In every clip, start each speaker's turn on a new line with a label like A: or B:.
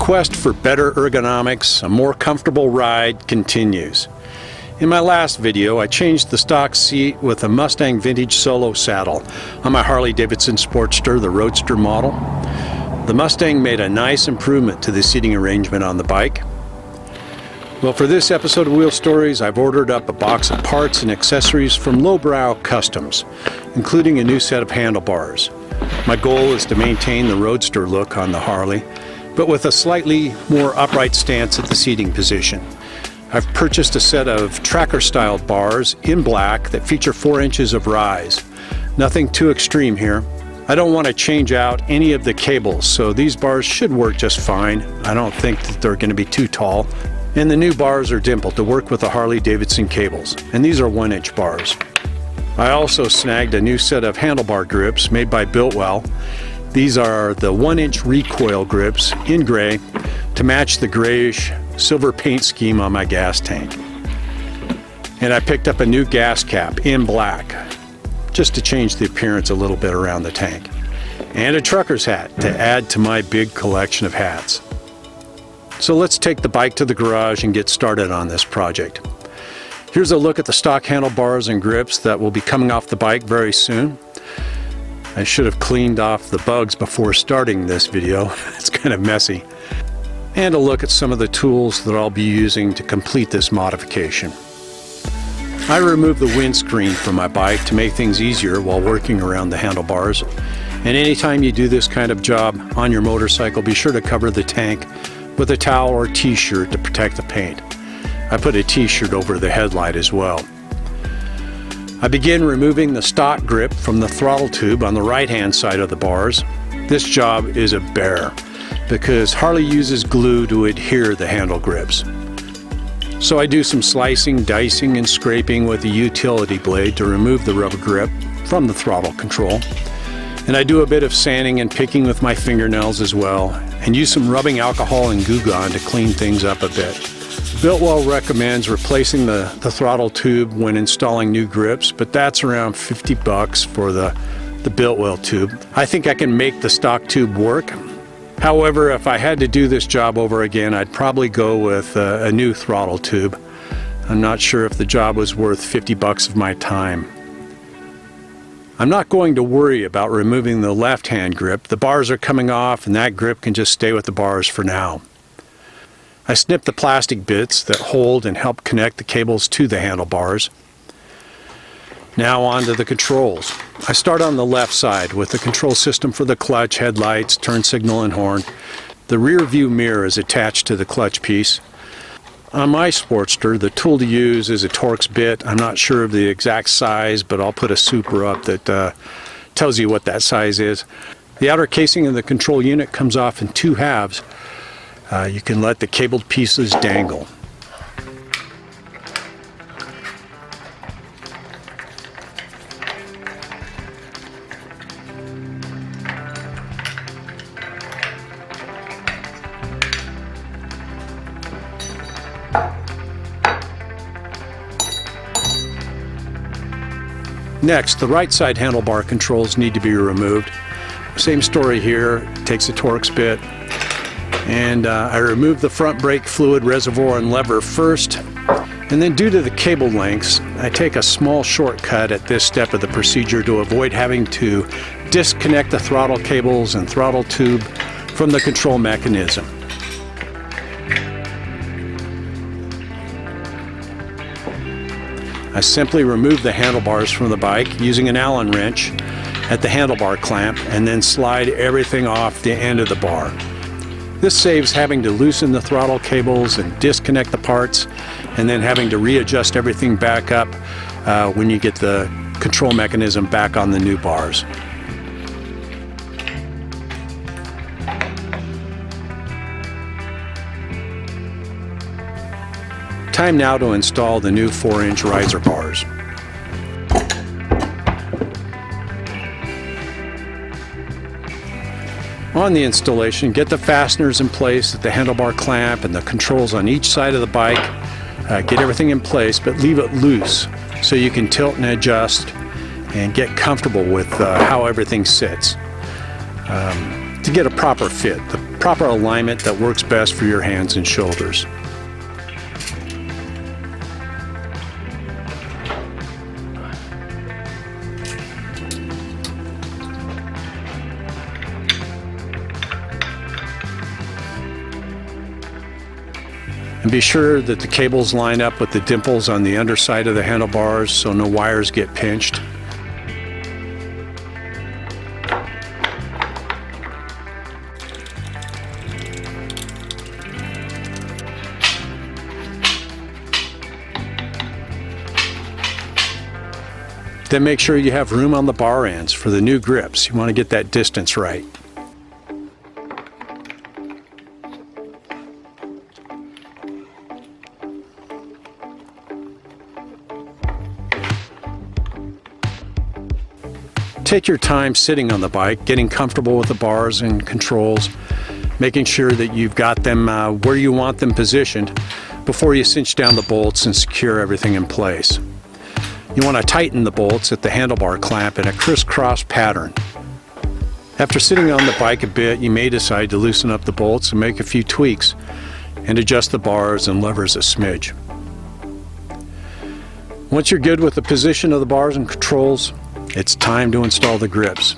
A: quest for better ergonomics, a more comfortable ride continues. In my last video, I changed the stock seat with a Mustang Vintage Solo saddle on my Harley Davidson Sportster, the Roadster model. The Mustang made a nice improvement to the seating arrangement on the bike. Well, for this episode of Wheel Stories, I've ordered up a box of parts and accessories from Lowbrow Customs, including a new set of handlebars. My goal is to maintain the Roadster look on the Harley, but with a slightly more upright stance at the seating position. I've purchased a set of tracker-styled bars in black that feature 4 inches of rise. Nothing too extreme here. I don't want to change out any of the cables, so these bars should work just fine. I don't think that they're going to be too tall. And the new bars are dimpled to work with the Harley Davidson cables, and these are 1-inch bars. I also snagged a new set of handlebar grips made by Biltwell. These are the 1-inch recoil grips in gray to match the grayish silver paint scheme on my gas tank. And I picked up a new gas cap in black, just to change the appearance a little bit around the tank. And a trucker's hat to add to my big collection of hats. So let's take the bike to the garage and get started on this project. Here's a look at the stock handlebars and grips that will be coming off the bike very soon. I should have cleaned off the bugs before starting this video. It's kind of messy. And a look at some of the tools that I'll be using to complete this modification. I removed the windscreen from my bike to make things easier while working around the handlebars. And anytime you do this kind of job on your motorcycle, be sure to cover the tank with a towel or t-shirt to protect the paint. I put a t-shirt over the headlight as well. I begin removing the stock grip from the throttle tube on the right-hand side of the bars. This job is a bear because Harley uses glue to adhere the handle grips. So I do some slicing, dicing, and scraping with a utility blade to remove the rubber grip from the throttle control. And I do a bit of sanding and picking with my fingernails as well, and use some rubbing alcohol and Goo Gone to clean things up a bit. Biltwell recommends replacing the throttle tube when installing new grips, but that's around $50 for the Biltwell tube. I think I can make the stock tube work. However, if I had to do this job over again, I'd probably go with a new throttle tube. I'm not sure if the job was worth $50 of my time. I'm not going to worry about removing the left-hand grip. The bars are coming off and that grip can just stay with the bars for now. I snipped the plastic bits that hold and help connect the cables to the handlebars. Now on to the controls. I start on the left side with the control system for the clutch, headlights, turn signal, and horn. The rear view mirror is attached to the clutch piece. On my Sportster, the tool to use is a Torx bit. I'm not sure of the exact size, but I'll put a super up that tells you what that size is. The outer casing of the control unit comes off in 2 halves. You can let the cabled pieces dangle. Next, the right side handlebar controls need to be removed. Same story here, takes a Torx bit. And I remove the front brake fluid reservoir and lever first. And then due to the cable lengths, I take a small shortcut at this step of the procedure to avoid having to disconnect the throttle cables and throttle tube from the control mechanism. I simply remove the handlebars from the bike using an Allen wrench at the handlebar clamp and then slide everything off the end of the bar. This saves having to loosen the throttle cables and disconnect the parts and then having to readjust everything back up when you get the control mechanism back on the new bars. Time now to install the new 4-inch riser bars. On the installation, get the fasteners in place at the handlebar clamp and the controls on each side of the bike. Get everything in place, but leave it loose so you can tilt and adjust and get comfortable with how everything sits. to get a proper fit, the proper alignment that works best for your hands and shoulders. And be sure that the cables line up with the dimples on the underside of the handlebars so no wires get pinched. Then make sure you have room on the bar ends for the new grips. You want to get that distance right. Take your time sitting on the bike, getting comfortable with the bars and controls, making sure that you've got them where you want them positioned before you cinch down the bolts and secure everything in place. You want to tighten the bolts at the handlebar clamp in a crisscross pattern. After sitting on the bike a bit, you may decide to loosen up the bolts and make a few tweaks and adjust the bars and levers a smidge. Once you're good with the position of the bars and controls, it's time to install the grips.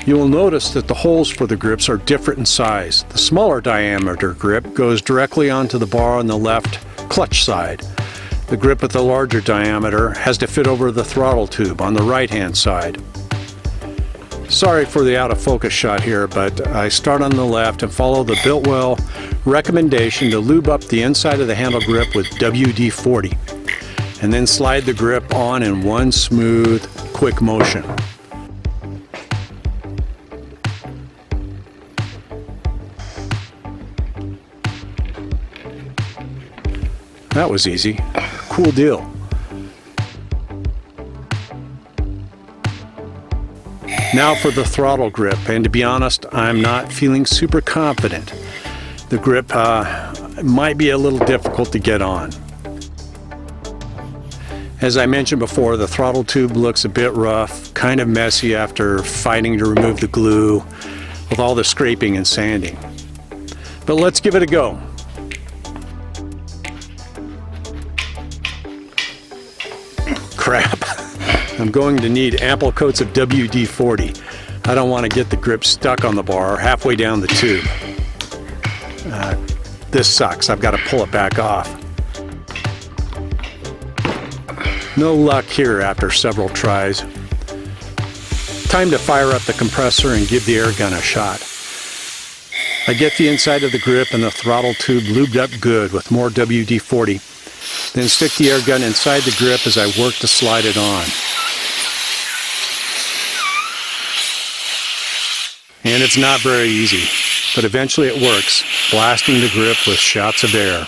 A: You will notice that the holes for the grips are different in size. The smaller diameter grip goes directly onto the bar on the left clutch side. The grip with the larger diameter has to fit over the throttle tube on the right-hand side. Sorry for the out of focus shot here, but I start on the left and follow the Biltwell recommendation to lube up the inside of the handle grip with WD-40. And then slide the grip on in one smooth, quick motion. That was easy. Cool deal. Now for the throttle grip, and to be honest, I'm not feeling super confident. The grip might be a little difficult to get on. As I mentioned before, the throttle tube looks a bit rough, kind of messy after fighting to remove the glue with all the scraping and sanding. But let's give it a go. Crap. I'm going to need ample coats of WD-40. I don't want to get the grip stuck on the bar halfway down the tube. This sucks. I've got to pull it back off. No luck here after several tries. Time to fire up the compressor and give the air gun a shot. I get the inside of the grip and the throttle tube lubed up good with more WD-40. Then stick the air gun inside the grip as I work to slide it on. And it's not very easy, but eventually it works, blasting the grip with shots of air.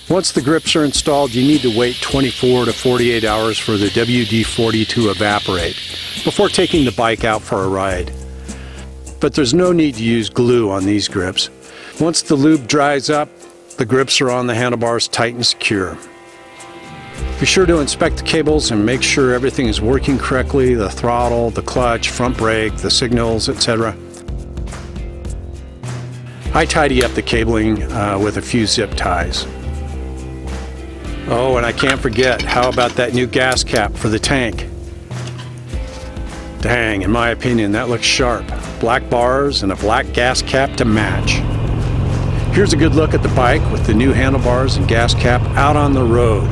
A: Once the grips are installed, you need to wait 24 to 48 hours for the WD-40 to evaporate before taking the bike out for a ride. But there's no need to use glue on these grips. Once the lube dries up, the grips are on the handlebars tight and secure. Be sure to inspect the cables and make sure everything is working correctly, the throttle, the clutch, front brake, the signals, etc. I tidy up the cabling with a few zip ties. Oh, and I can't forget, how about that new gas cap for the tank? Dang, in my opinion, that looks sharp. Black bars and a black gas cap to match. Here's a good look at the bike with the new handlebars and gas cap out on the road.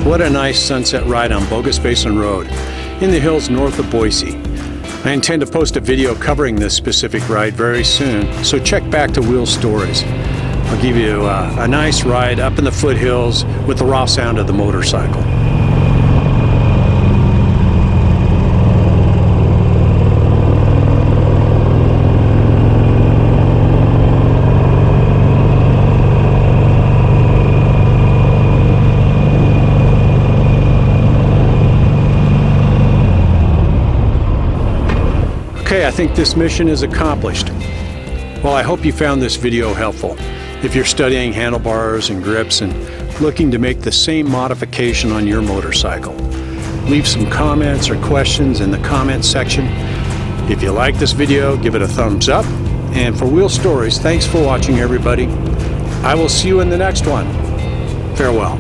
A: What a nice sunset ride on Bogus Basin Road in the hills north of Boise. I intend to post a video covering this specific ride very soon, so check back to Wheel Stories. I'll give you a nice ride up in the foothills with the raw sound of the motorcycle. Okay, I think this mission is accomplished. Well, I hope you found this video helpful. If you're studying handlebars and grips and looking to make the same modification on your motorcycle, leave some comments or questions in the comments section. If you like this video, give it a thumbs up. And for Wheel Stories, thanks for watching, everybody. I will see you in the next one. Farewell.